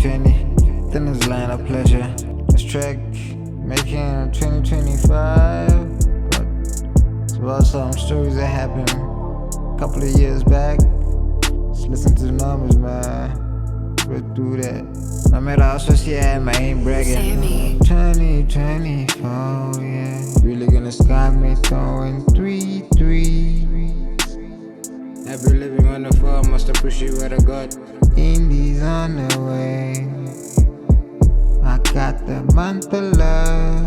2020, then this line of pleasure. This track making 2025. But it's about some stories that happened a couple of years back. Just listen to the numbers, man. We'll do that. No matter how social I am, I ain't bragging. Sammy. 2024, yeah. Really gonna sky me throwing 3 threes. I've been living on the farm, must appreciate what I got. Indies on the way. I got the month of love.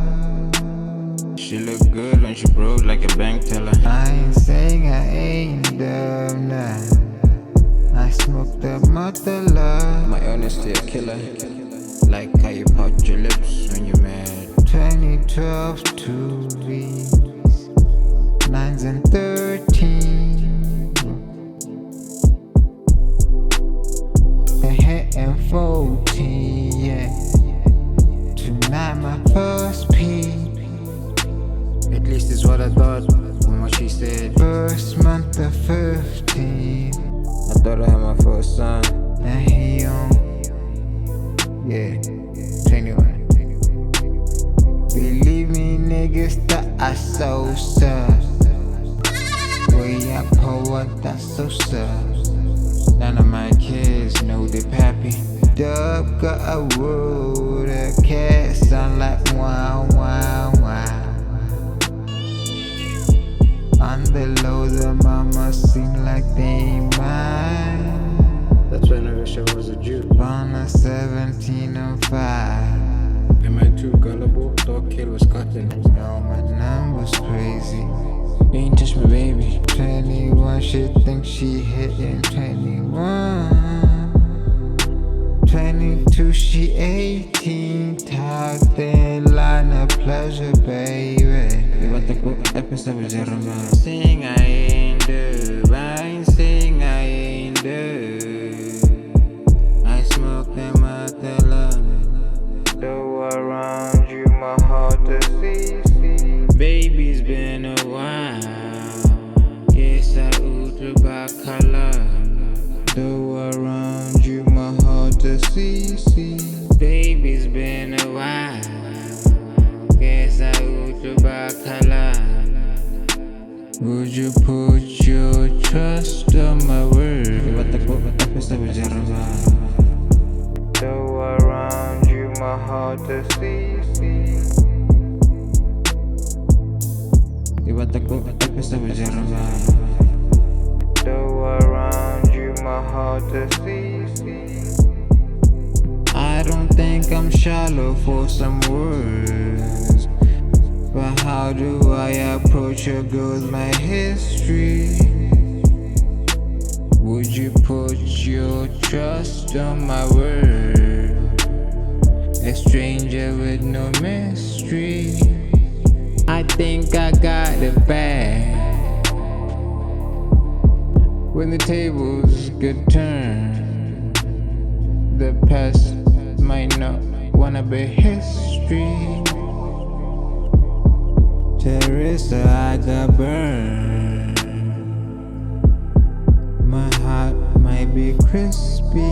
She look good when she broke like a bank teller. I ain't saying I ain't dumb, nah. I smoke the mother love. My honesty a killer. Like how you pout your lips when you're mad. 2012 2 weeks, 9s and 13. And 14, yeah. Tonight my first peep. At least it's what I thought from what she said. First month of 15. I thought I had my first son. And he on, yeah, 21. Believe me, niggas, that I so sus. Way I pour up, that's so sus. None of my kids know they pappy. Dub got a word, a cat sound like wow, wow, wow. On the low, the mama seem like they ain't mine. That's when I wish I was a Jew. On a 1705. Am I too gullible? Dog kill was cutting. No, my number's crazy. You ain't touch my baby. 21, she thinks she hitting 21. 22, she 18. Talk thin line of pleasure, baby. You about to go episode 0. Sing I ain't do. I ain't sing I ain't do. I smoke them out the love. Though around you, my heart to see. Baby's been a while. Yes, I ultra by color. Though around you, my heart to see. Baby's been a while. Yes, I ultra by color. Would you put your trust on my word? Though around you, my heart to see. Though around you, my heart to see. I don't think I'm shallow for some words, but how do I approach a girl's my history? Would you put your trust on my word? A stranger with no mystery. I think I got it bad. When the tables get turned, the past might not wanna be history. Teresa, I got burned. My heart might be crispy.